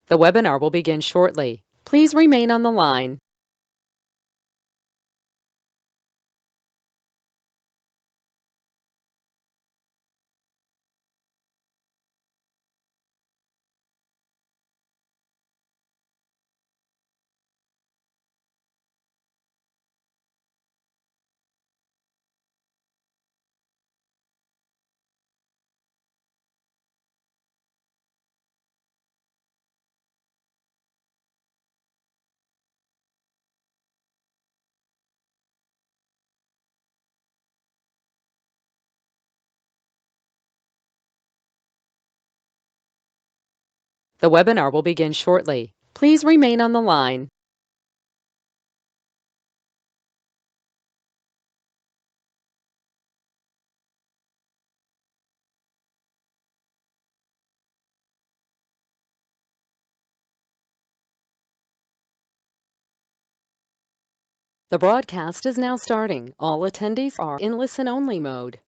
The webinar will begin shortly. Please remain on the line. The webinar will begin shortly. Please remain on the line. The broadcast is now starting. All attendees are in listen-only mode.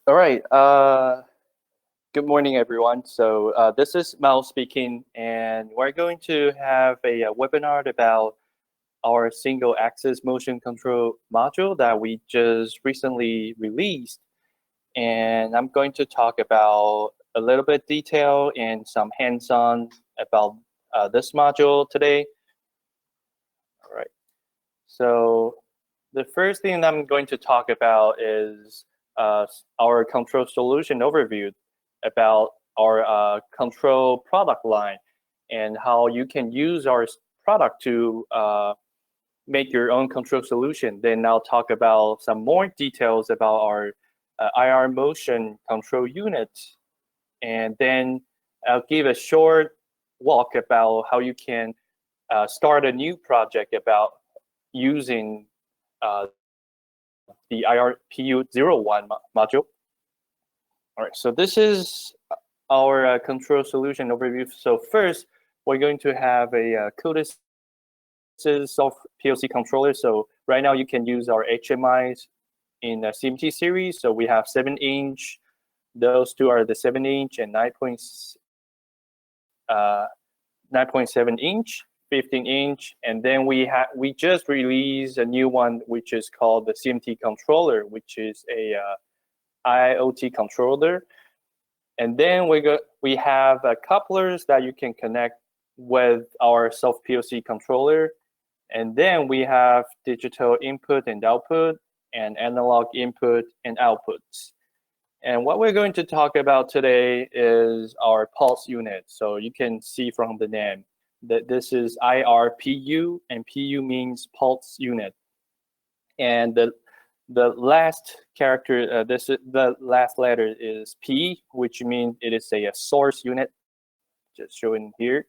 All right. Good morning, everyone. So this is Mao speaking, and we're going to have a webinar about our single-axis motion control module that we just recently released. And I'm going to talk about a little bit detail and some hands-on about this module today. All right. So the first thing I'm going to talk about is our control solution overview about our control product line and how you can use our product to make your own control solution. Then I'll talk about some more details about our IR motion control unit. And then I'll give a short walk about how you can start a new project about using the IRPU01 module. All right, so this is our control solution overview. So first, we're going to have a Codis soft PLC controller. So right now you can use our HMIs in a CMT series. So we have 7-inch. Those two are the 7-inch and 9.7 inch, 15-inch, and then we just released a new one which is called the CMT controller, which is a IoT controller. And then we have couplers that you can connect with our soft PLC controller. And then we have digital input and output and analog input and outputs. And what we're going to talk about today is our pulse unit. So you can see from the name that this is IRPU, and PU means pulse unit. And the last character, the last letter is P, which means it is a source unit, just showing here.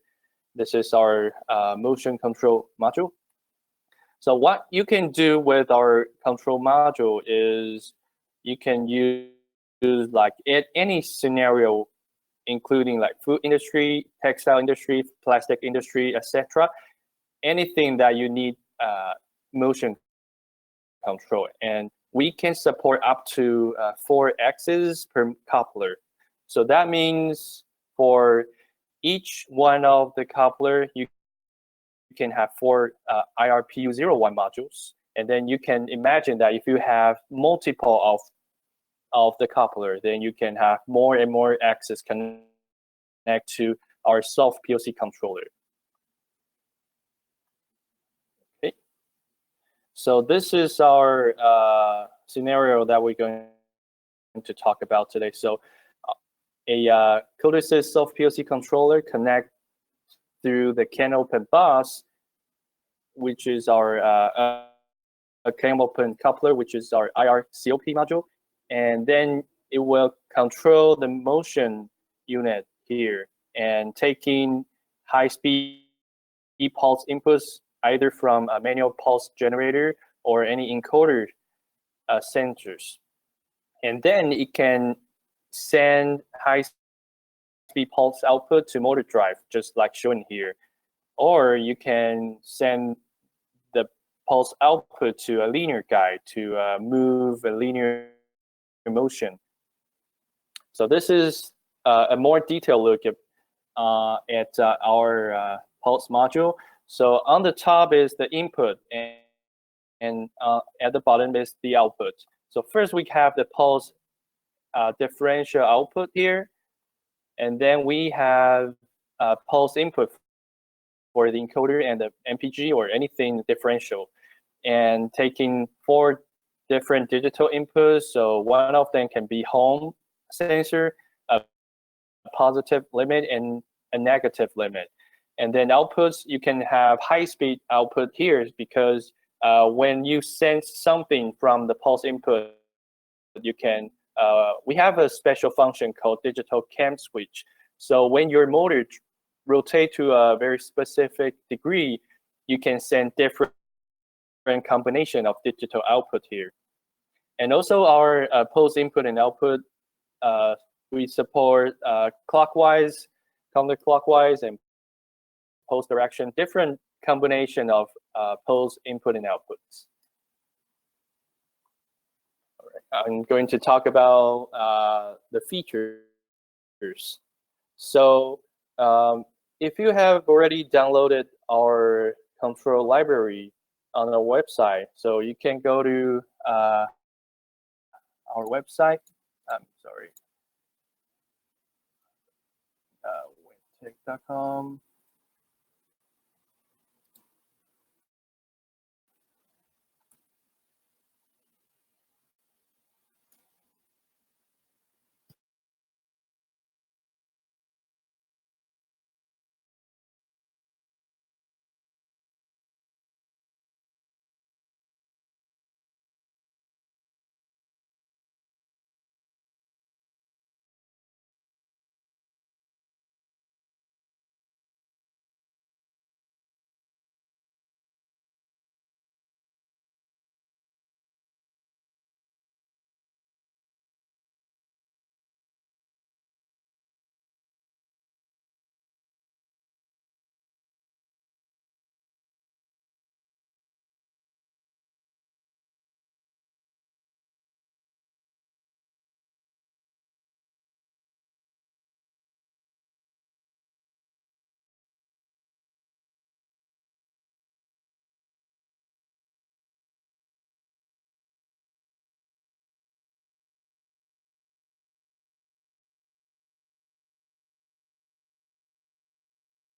This is our motion control module. So what you can do with our control module is you can use like any scenario, including like food industry, textile industry, plastic industry, etc. Anything that you need motion control, and we can support up to 4 axes per coupler. So that means for each one of the coupler, you can have 4 IRPU01 modules, and then you can imagine that if you have multiple of the coupler, then you can have more and more axes connect to our soft PLC controller. Okay, so this is our scenario that we're going to talk about today. So a Codisys soft PLC controller connect through the CAN open bus, which is our CAN open coupler, which is our IRCOP module. And then it will control the motion unit here and taking high speed e-pulse inputs either from a manual pulse generator or any encoder sensors. And then it can send high-speed pulse output to motor drive, just like shown here. Or you can send the pulse output to a linear guide to move a linear motion. So this is a more detailed look at our pulse module. So on the top is the input, and at the bottom is the output. So first we have the pulse differential output here, and then we have pulse input for the encoder and the MPG or anything differential, and taking 4 different digital inputs. So one of them can be home sensor, a positive limit, and a negative limit. And then outputs, you can have high-speed output here because when you sense something from the pulse input, you can we have a special function called digital cam switch. So when your motor rotate to a very specific degree, you can send different combination of digital output here. And also our pulse input and output, we support clockwise, counterclockwise, and pulse direction, different combination of pulse input and outputs. All right. I'm going to talk about the features. So if you have already downloaded our control library on our website, so you can go to our website. I'm sorry, weintek.com.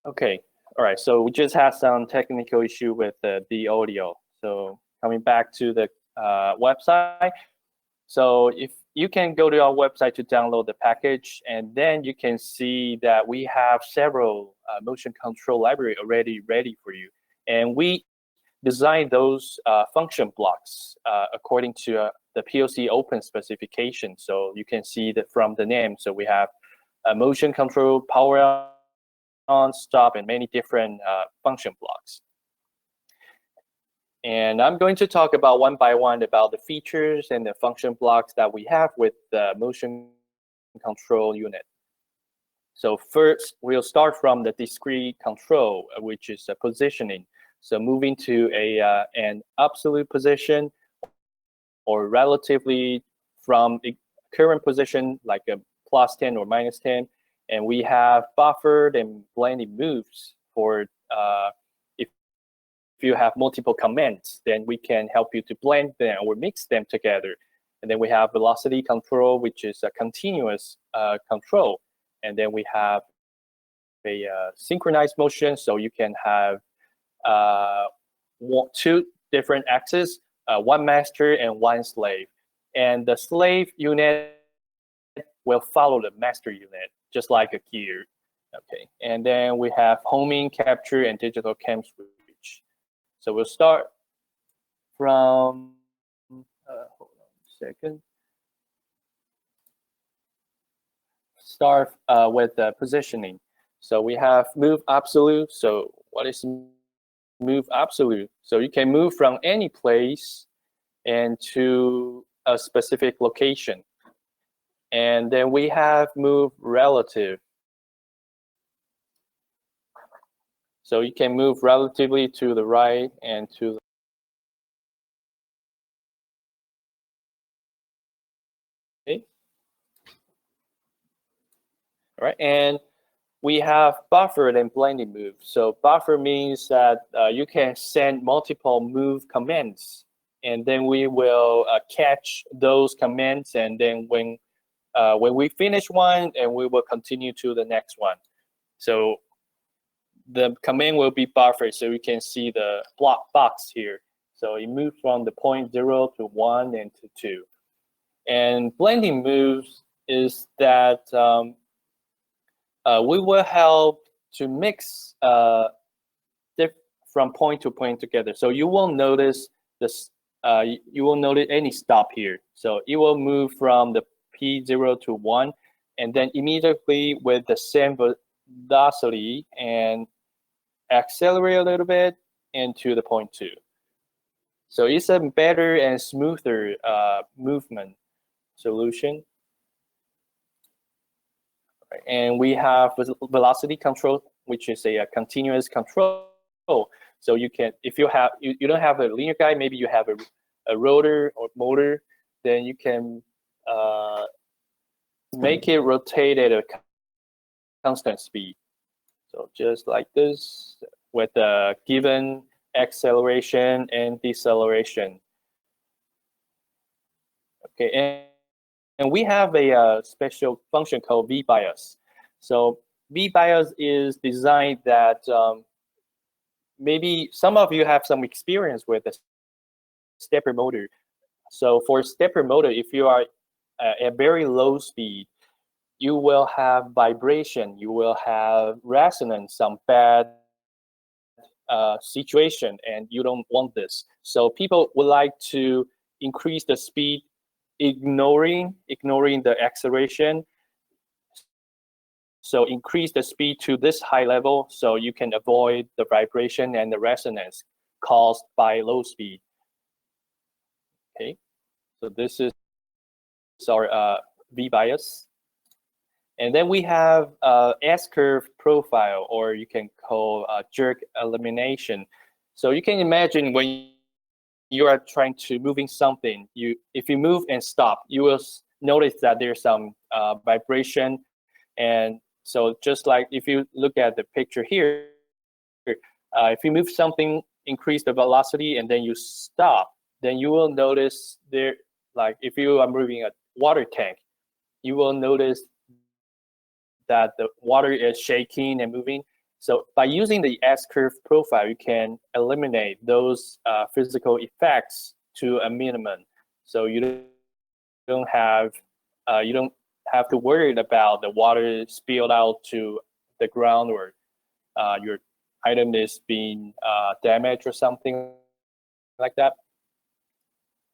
Okay, all right. So we just had some technical issue with the audio. So coming back to the website. So if you can go to our website to download the package, and then you can see that we have several motion control library already ready for you. And we designed those function blocks according to the PLC open specification. So you can see that from the name. So we have a motion control, power on, stop, and many different function blocks. And I'm going to talk about one by one about the features and the function blocks that we have with the motion control unit. So first, we'll start from the discrete control, which is positioning. So moving to an absolute position or relatively from a current position, like a +10 or -10. And we have buffered and blended moves for if you have multiple commands, then we can help you to blend them or mix them together. And then we have velocity control, which is a continuous control. And then we have a synchronized motion, so you can have 2 different axes, one master and one slave. And the slave unit will follow the master unit, just like a gear. Okay, and then we have homing, capture, and digital cam switch. So we'll start from, hold on a second. Start with the positioning. So we have move absolute. So what is move absolute? So you can move from any place and to a specific location. And then we have move relative. So you can move relatively to the right and to the okay. All right, and we have buffered and blended move. So buffer means that you can send multiple move commands, and then we will catch those commands, and then when we finish one, and we will continue to the next one. So the command will be buffered, so you can see the block box here. So it moves from the point 0 to 1 and to 2. And blending moves is that we will help to mix from point to point together. So you won't notice this. You won't notice any stop here. So it will move from the P0 to 1, and then immediately with the same velocity and accelerate a little bit into the point 2. So it's a better and smoother movement solution. And we have velocity control, which is a continuous control. So you can, if you have, you don't have a linear guide, maybe you have a rotor or motor, then you can make it rotate at a constant speed. So just like this, with a given acceleration and deceleration. Okay, and we have a special function called V-bias. So V-bias is designed that maybe some of you have some experience with a stepper motor. So for stepper motor, if you are at very low speed, you will have vibration, you will have resonance, some bad situation, and you don't want this. So people would like to increase the speed, ignoring the acceleration. So increase the speed to this high level so you can avoid the vibration and the resonance caused by low speed. Okay, so this is our V-bias. And then we have S-curve profile, or you can call jerk elimination. So you can imagine when you are trying to moving something, if you move and stop, you will notice that there's some vibration. And so just like if you look at the picture here, if you move something, increase the velocity, and then you stop, then you will notice there, like if you are moving a water tank, you will notice that the water is shaking and moving. So by using the S-curve profile, you can eliminate those physical effects to a minimum. So you don't have to worry about the water spilled out to the ground, or your item is being damaged or something like that.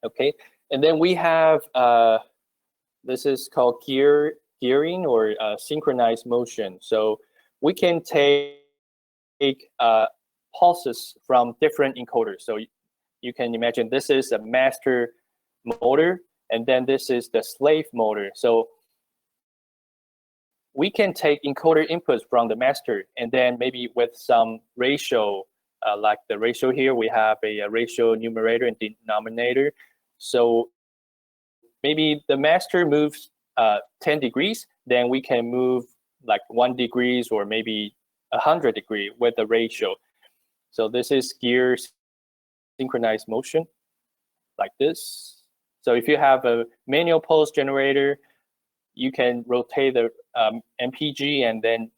Okay, and then we have this is called gearing or synchronized motion. So we can take pulses from different encoders. So you can imagine this is a master motor, and then this is the slave motor. So we can take encoder inputs from the master, and then maybe with some ratio, like the ratio here, we have a ratio numerator and denominator. So maybe the master moves 10 degrees, then we can move like 1 degrees or maybe 100 degrees with the ratio. So this is gear synchronized motion, like this. So if you have a manual pulse generator, you can rotate the MPG and then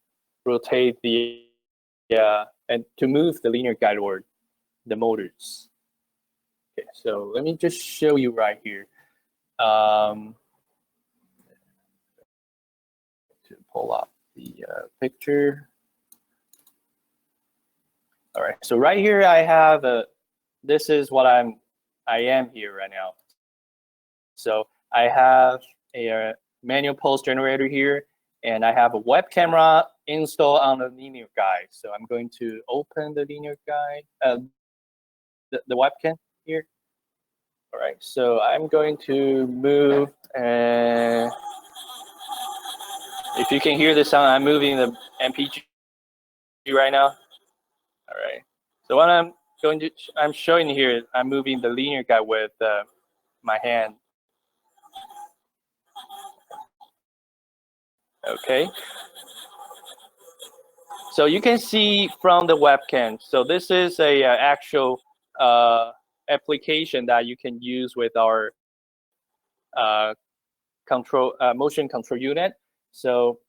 rotate the and to move the linear guide or the motors. Okay, so let me just show you right here. To pull up the picture. All right, so right here I have this is what I am here right now. So I have a manual pulse generator here, and I have a web camera install on the linear guide. So I'm going to open the linear guide, the webcam here. All right, so I'm going to move, and if you can hear the sound, I'm moving the MPG right now. All right, so what I'm showing here, I'm moving the linear guide with my hand. Okay. So you can see from the webcam. So this is a actual application that you can use with our motion control unit. So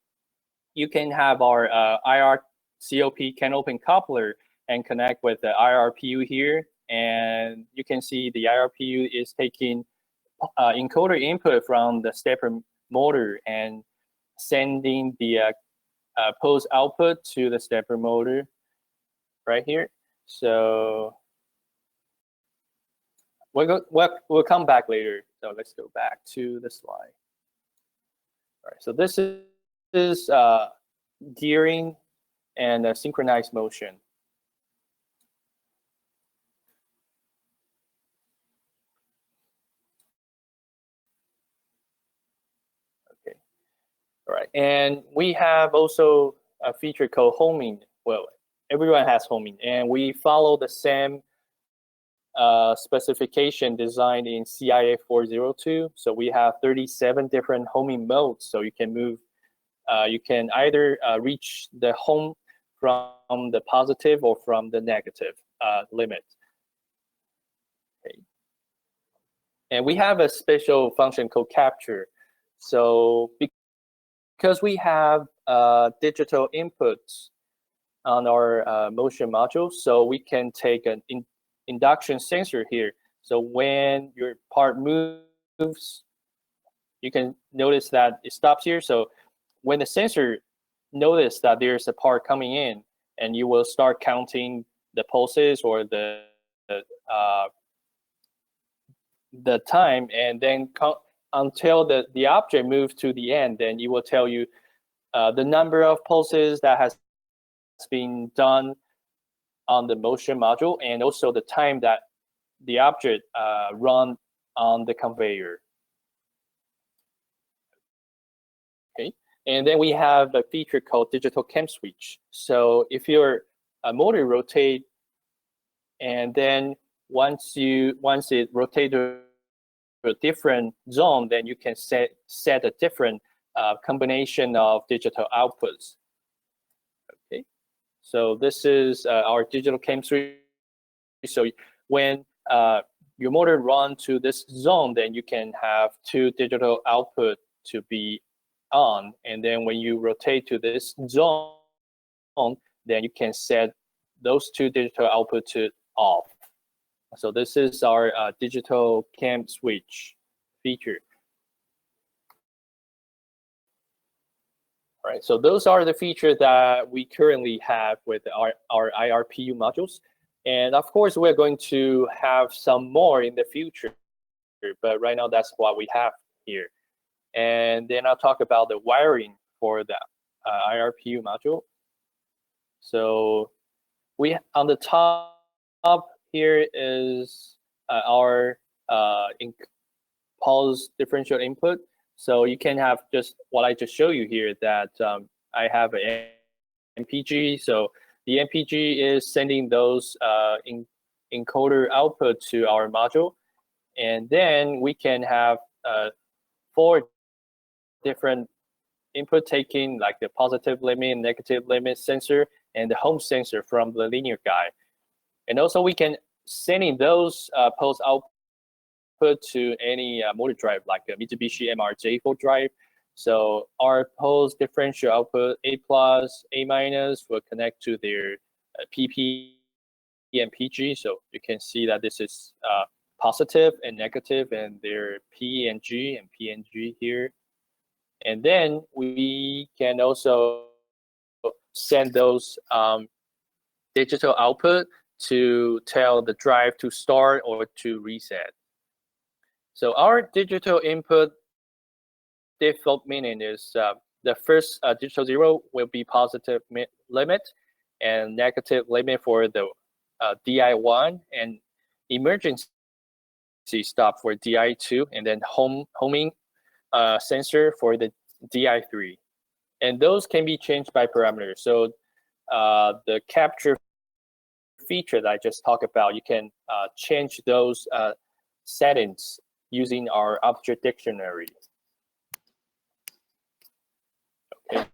you can have our IR COP can open coupler and connect with the IRPU here, and you can see the IRPU is taking encoder input from the stepper motor and sending the pulse output to the stepper motor right here. So we'll come back later. So let's go back to the slide. All right, so this is gearing and synchronized motion. Okay, all right, and we have also a feature called homing. Well, everyone has homing, and we follow the same specification designed in CIA 402. So we have 37 different homing modes. So you can move, you can either reach the home from the positive or from the negative limit. Okay. And we have a special function called capture. So because we have digital inputs on our motion module, so we can take an induction sensor here. So when your part moves, you can notice that it stops here. So when the sensor notice that there's a part coming in, and you will start counting the pulses or the time, and then until the object moves to the end, then it will tell you the number of pulses that has been done on the motion module, and also the time that the object run on the conveyor. Okay, and then we have a feature called digital cam switch. So if your motor rotate, and then once it rotates to a different zone, then you can set a different combination of digital outputs. Okay, so this is our digital cam switch. So when your motor run to this zone, then you can have two digital output to be on, and then when you rotate to this zone, then you can set those two digital output to off. So this is our digital cam switch feature. All right, so those are the features that we currently have with our IRPU modules. And of course, we're going to have some more in the future, but right now that's what we have here. And then I'll talk about the wiring for the IRPU module. So we on the top here is our pulse differential input. So you can have just what I just showed you here, that I have an MPG. So the MPG is sending those encoder output to our module. And then we can have 4 different input taking, like the positive limit, negative limit sensor, and the home sensor from the linear guide. And also we can sending those pulse output to any motor drive, like a Mitsubishi MRJ4 drive. So our pulse differential output A+, A- will connect to their PP and PG. So you can see that this is positive and negative, and their P and G and P and G here. And then we can also send those digital output to tell the drive to start or to reset. So our digital input default meaning is the first digital zero will be positive limit, and negative limit for the DI1, and emergency stop for DI2, and then homing sensor for the DI3. And those can be changed by parameters. So the capture feature that I just talked about, you can change those settings using our object dictionary. Okay.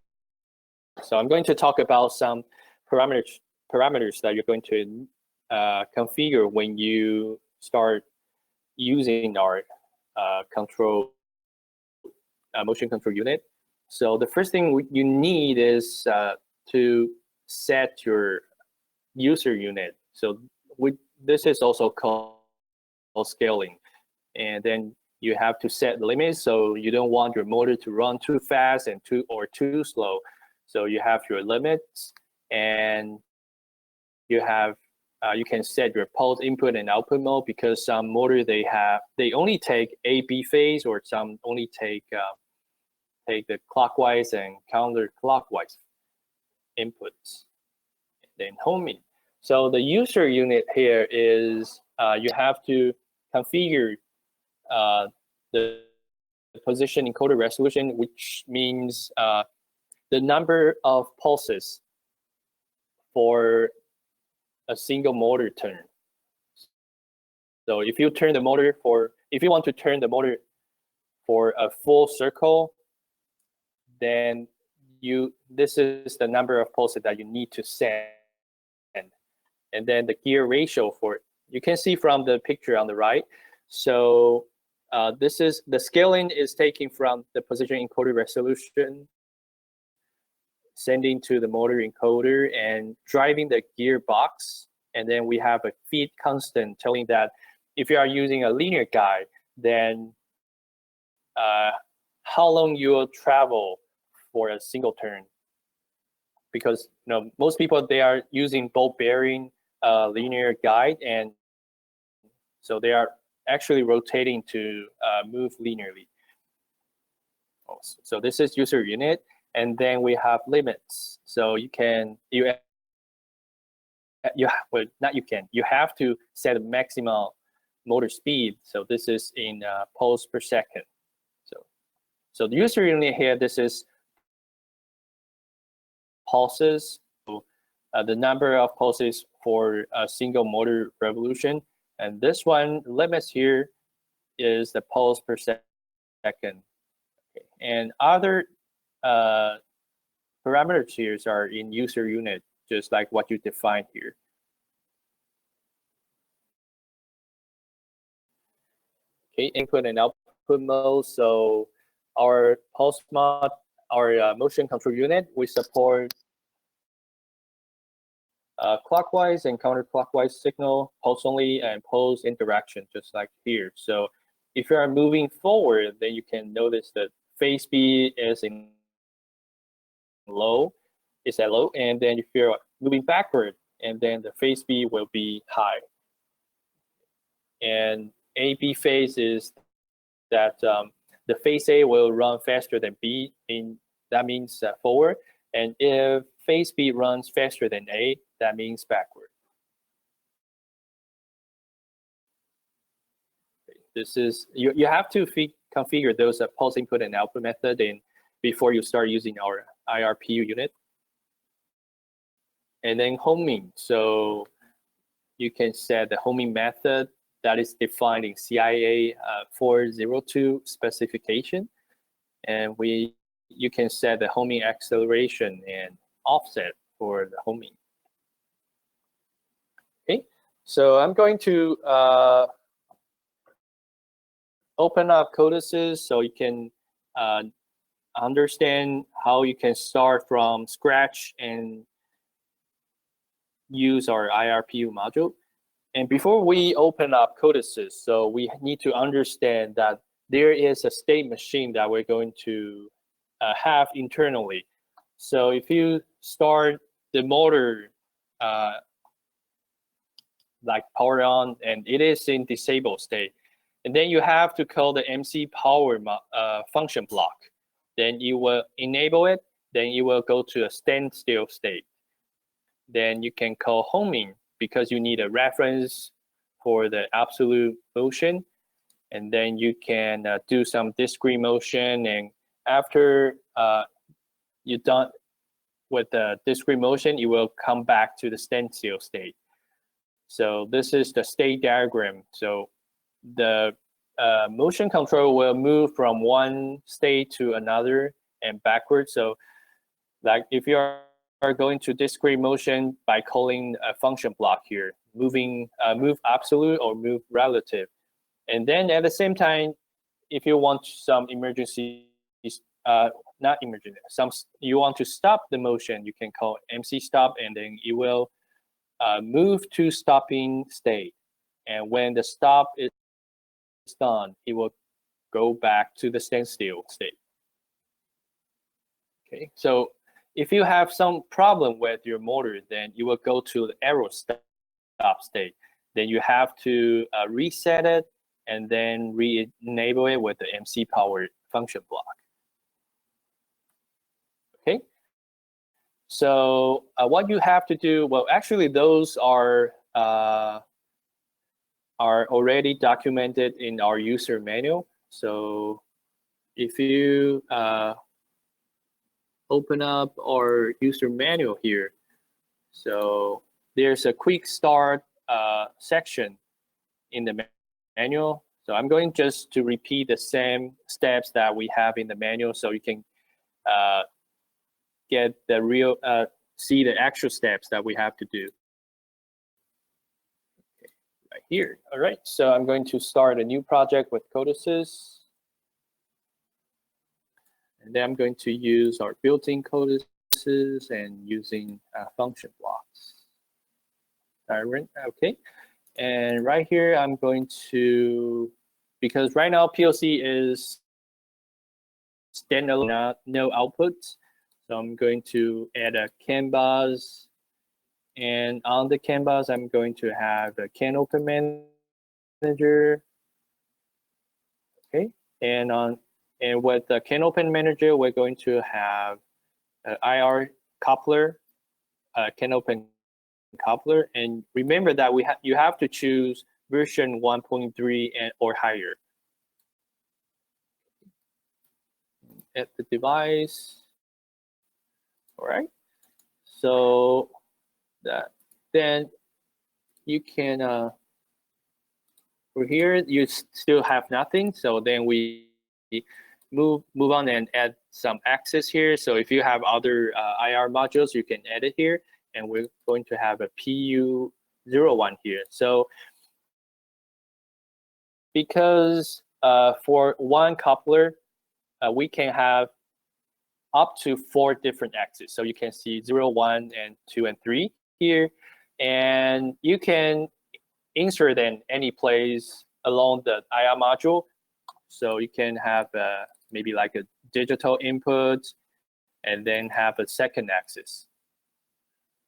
So I'm going to talk about some parameters that you're going to configure when you start using our motion control unit. So the first thing you need is to set your user unit. So this is also called scaling. And then you have to set limits, so you don't want your motor to run too fast and too slow. So you have your limits, and you have you can set your pulse input and output mode, because some motor they only take A/B phase, or some only take the clockwise and counterclockwise inputs. Then homing. So the user unit here is you have to configure the position encoder resolution, which means the number of pulses for a single motor turn. So if you want to turn the motor for a full circle, then this is the number of pulses that you need to send. And then the gear ratio you can see from the picture on the right. So this is the scaling is taking from the position encoder resolution, sending to the motor encoder and driving the gearbox. And then we have a feed constant telling that if you are using a linear guide, then how long you will travel for a single turn. Because most people, they are using ball bearing linear guide, and so they are actually rotating to move linearly. So this is user unit, and then we have limits. So you have to set a maximum motor speed. So this is in pulse per second. So the user unit here, this is pulses. So, the number of pulses for a single motor revolution, and this one limits here is the pulse per second. Okay. And other parameters here are in user unit, just like what you defined here. Okay, input and output mode. So our pulse mod, our motion control unit, we support clockwise and counterclockwise signal, pulse only, and pulse interaction, just like here. So if you are moving forward, then you can notice that phase speed is at low, and then if you're moving backward, and then the phase speed will be high. And A/B phase is that the phase A will run faster than B, that means forward. And if phase speed runs faster than A, that means backward. This is you have to configure those pulse input and output method before you start using our IRPU unit. And then homing. So you can set the homing method that is defined in CIA 402 specification, and you can set the homing acceleration and offset for the homing. Okay, so I'm going to open up codices so you can understand how you can start from scratch and use our IRPU module. And before we open up codices, so we need to understand that there is a state machine that we're going to have internally. So if you start the motor like power on, and it is in disabled state, and then you have to call the MC power function block. then you will enable it, then you will go to a standstill state. Then you can call homing because you need a reference for the absolute motion. And then you can do some discrete motion. And after you're done with the discrete motion, you will come back to the standstill state. So this is the state diagram. So the motion control will move from one state to another and backwards. So like if you are going to discrete motion by calling a function block here, moving move absolute or move relative. And then at the same time, if you want some emergency, not emergency, you want to stop the motion, you can call MC stop, and then it will move to stopping state. And when the stop is done, it will go back to the standstill state. Okay, so if you have some problem with your motor, then you will go to the arrow stop state. Then you have to reset it and then re-enable it with the MC power function block. Okay, so what you have to do, well, actually those are already documented in our user manual. So if you open up our user manual here, so there's a quick start section in the manual. So I'm going just to repeat the same steps that we have in the manual so you can get the real, see the actual steps that we have to do. Okay, right here. All right, so I'm going to start a new project with codices. And then I'm going to use our built-in codices and using function blocks. Okay, and right here I'm going to, because right now PLC is standalone, no outputs. So I'm going to add a CAN bus, and on the CAN bus I'm going to have a CAN open manager. Okay, and with the CAN open manager we're going to have an IR coupler, CAN open coupler, and remember that you have to choose version 1.3 or higher. At the device. All right, so then you can over here you still have nothing, so then we move on and add some access here. So if you have other IR modules, you can add it here, and we're going to have a PU01 here. So because for one coupler we can have up to 4 different axes. So you can see 0, 1, and 2, and 3 here. And you can insert in any place along the IR module. So you can have maybe like a digital input and then have a second axis.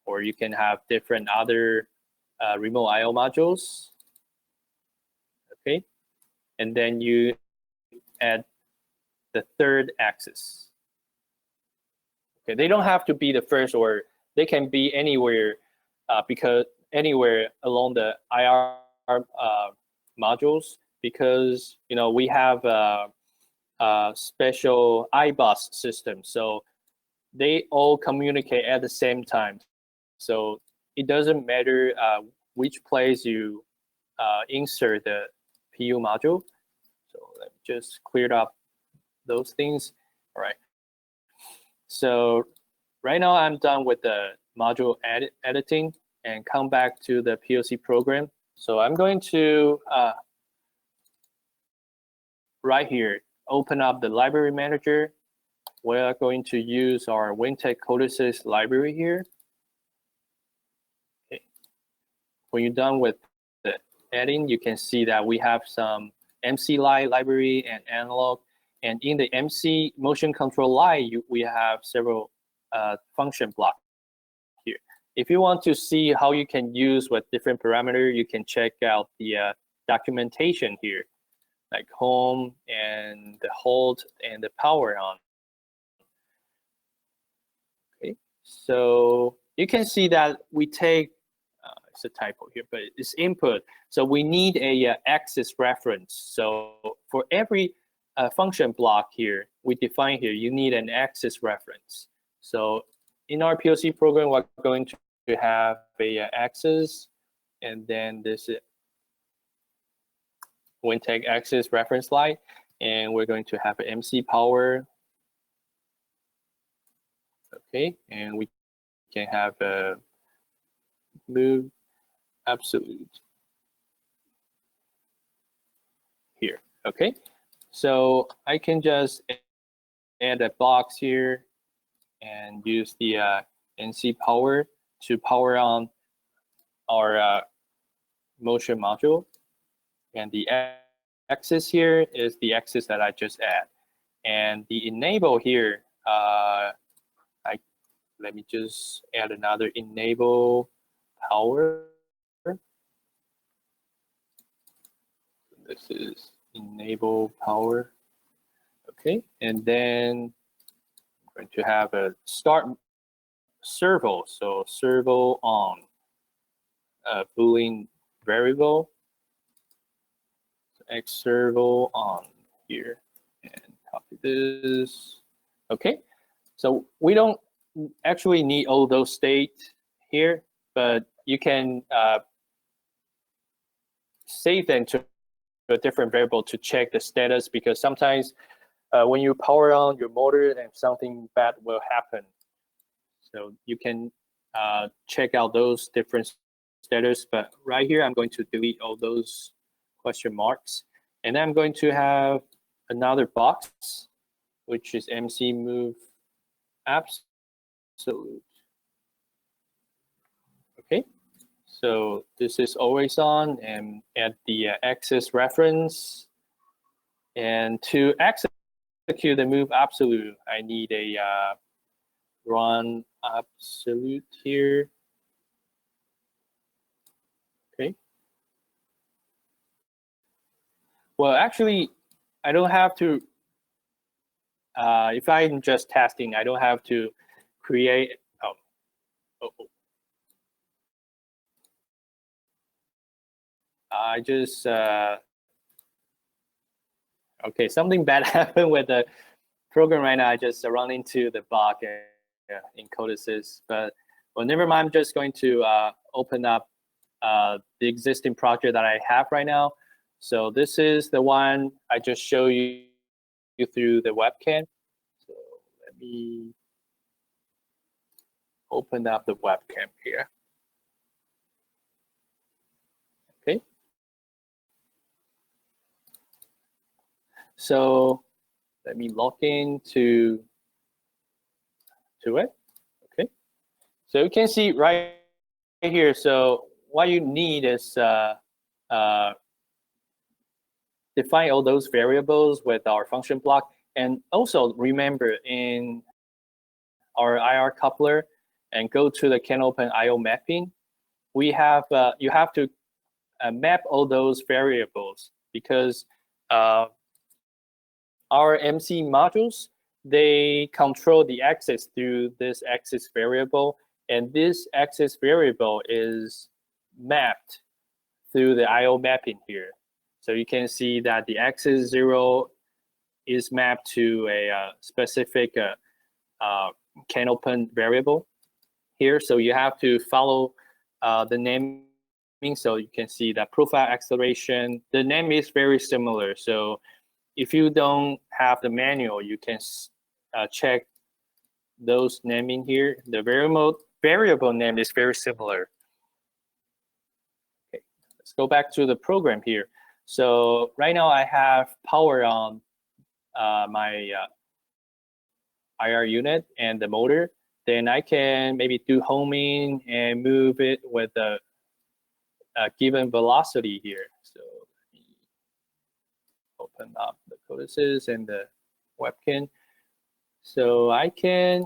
Or you can have different other remote IO modules. Okay. And then you add the third axis. Okay, they don't have to be the first, or they can be anywhere, because anywhere along the IR modules, because we have a special iBus system, so they all communicate at the same time. So it doesn't matter which place you insert the PU module. So let me just clear up those things. All right. So right now I'm done with the module editing and come back to the PLC program. So I'm going to right here open up the library manager. We're going to use our Weintek codices library here. Okay. When you're done with the adding, you can see that we have some MC library and analog. And in the MC motion control we have several function blocks here. If you want to see how you can use with different parameters, you can check out the documentation here, like home and the hold and the power on. So you can see that we take, it's a typo here, but it's input. So we need a axis reference. So for every function block here, we define here, you need an axis reference. So in our PLC program, we're going to have a axis, and then this Weintek axis reference line, and we're going to have an MC power. Okay, and we can have a move absolute here. Okay, so I can just add a box here and use the NC power to power on our motion module. And the axis here is the axis that I just add. And the enable here, let me just add another enable power. This is enable power. Okay, and then I'm going to have a start servo. So servo on a Boolean variable. So X servo on here, and copy this. Okay, so we don't actually need all those states here, but you can save them to a different variable to check the status, because sometimes when you power on your motor and something bad will happen. So you can check out those different status, but right here I'm going to delete all those question marks. And then I'm going to have another box, which is MC move absolute. Okay, so this is always on, and add the axis reference. And to execute the move absolute, I need a run absolute here. Okay. Well, actually, I don't have to, if I'm just testing, I don't have to create, I just, okay, something bad happened with the program right now. I just run into the bug in codices, but well, never mind. I'm just going to open up the existing project that I have right now. So this is the one I just showed you through the webcam. So let me open up the webcam here. Okay. So let me log in to it. Okay. So you can see right here. So what you need is define all those variables with our function block. And also remember in our IR coupler and go to the CANopen IO mapping, we have you have to map all those variables, because our MC modules, they control the axis through this axis variable, and this axis variable is mapped through the IO mapping here. So you can see that the axis 0 is mapped to a specific CANopen variable here. So you have to follow the naming. So you can see that profile acceleration, the name is very similar. So if you don't have the manual, you can check those naming here. The variable name is very similar. Okay, let's go back to the program here. So right now I have power on my IR unit and the motor. Then I can maybe do homing and move it with a given velocity here. So let me open up the codices and the webcam. So I can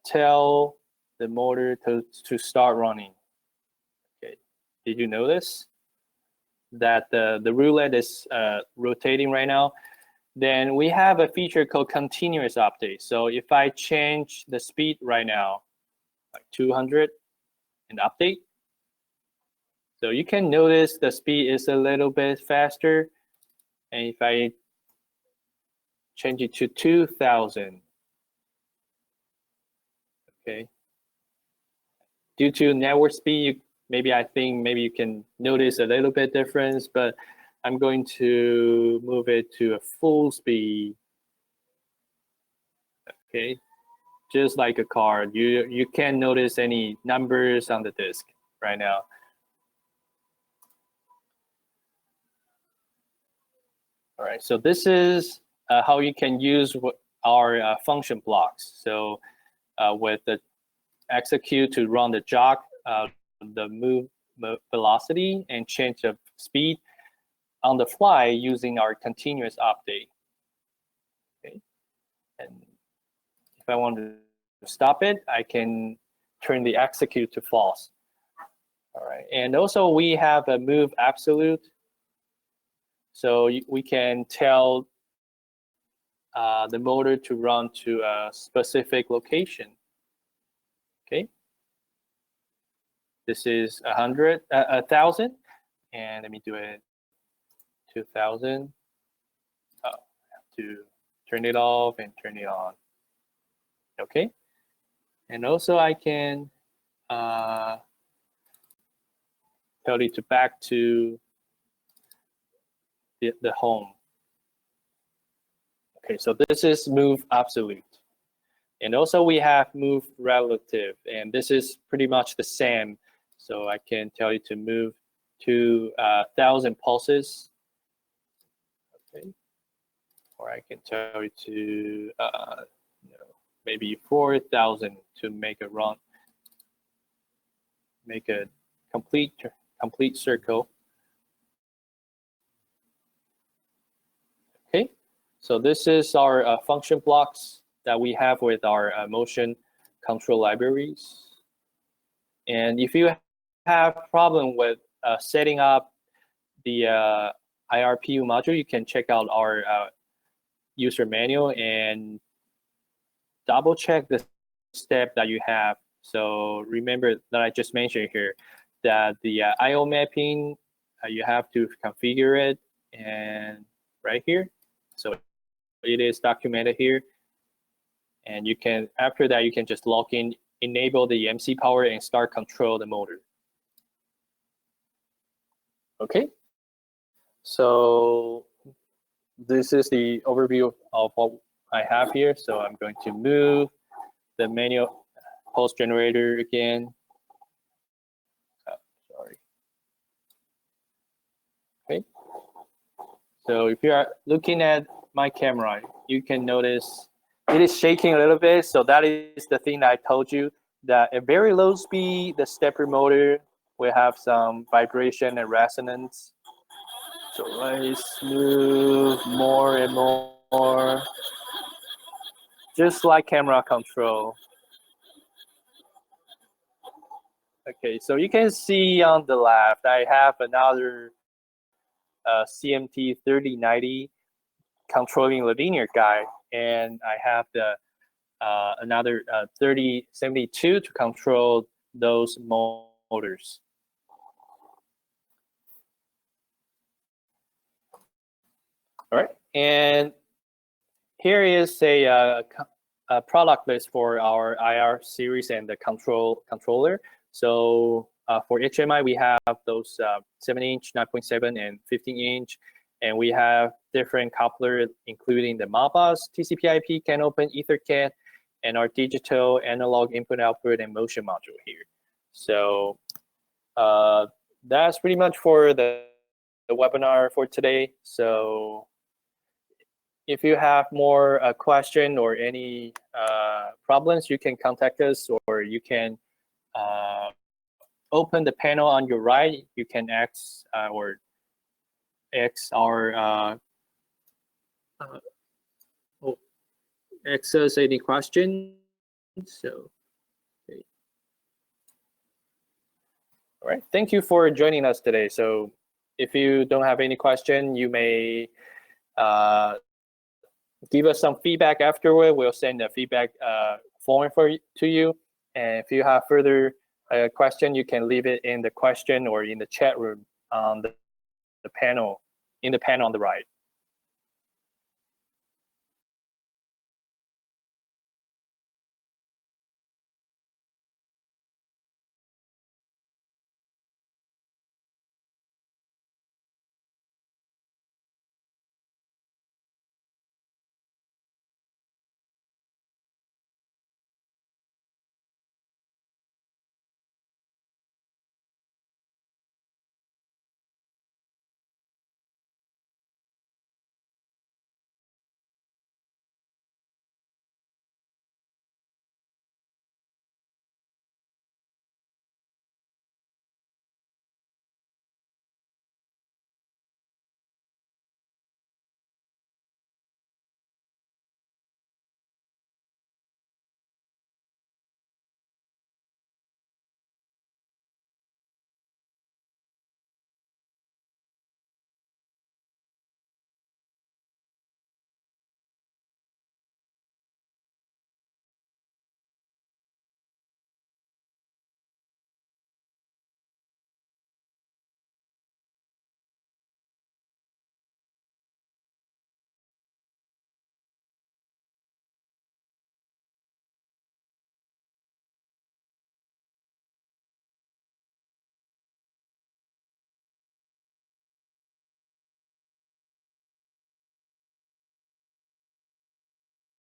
tell the motor to start running. Okay, did you notice that the roulette is rotating right now? then we have a feature called continuous update. So if I change the speed right now, like 200 and update, so you can notice the speed is a little bit faster. And if I change it to 2000, okay. Due to network speed, maybe you can notice a little bit difference, but I'm going to move it to a full speed. Okay, just like a card, you can't notice any numbers on the disk right now. All right, so this is how you can use our function blocks. So with the execute to run the jog, the move velocity, and change the speed on the fly using our continuous update. Okay, and if I want to stop it, I can turn the execute to false. All right, and also we have a move absolute. So we can tell the motor to run to a specific location. Okay, this is 1,000, and let me do it 2,000. Oh, I have to turn it off and turn it on. Okay, and also I can tell it to back to the home. Okay, so this is move absolute. And also we have move relative, and this is pretty much the same. So I can tell you to move to 1,000 pulses. Okay, or I can tell you to maybe 4,000 to make a run, make a complete circle. Okay, so this is our function blocks that we have with our motion control libraries. And if you have problem with setting up the IRPU module, you can check out our user manual and double check the step that you have. So remember that I just mentioned here that the IO mapping, you have to configure it, and right here. So it is documented here. And you can, after that, you can just log in, enable the MC power, and start control the motor. Okay, so this is the overview of what I have here. So I'm going to move the manual pulse generator again. Sorry. Okay, so if you are looking at my camera, you can notice it is shaking a little bit. So that is the thing that I told you, that at very low speed, the stepper motor will have some vibration and resonance. So let's move more and more, just like camera control. Okay, so you can see on the left, I have another CMT 3090 controlling the linear guide, and I have the another 3072 to control those motors. All right, and here is a product list for our IR series and the controller. So for HMI, we have those 7-inch, 9.7, and 15-inch. And we have different couplers, including the Modbus, TCP/IP, CAN open, EtherCAT, and our digital analog input output and motion module here. So that's pretty much for the webinar for today. So if you have more question or any problems, you can contact us, or you can open the panel on your right. You can ask our access any questions. So, okay. All right. Thank you for joining us today. So, if you don't have any question, you may give us some feedback afterward. We'll send a feedback form to you. And if you have further question, you can leave it in the question or in the chat room on the panel, in the panel on the right.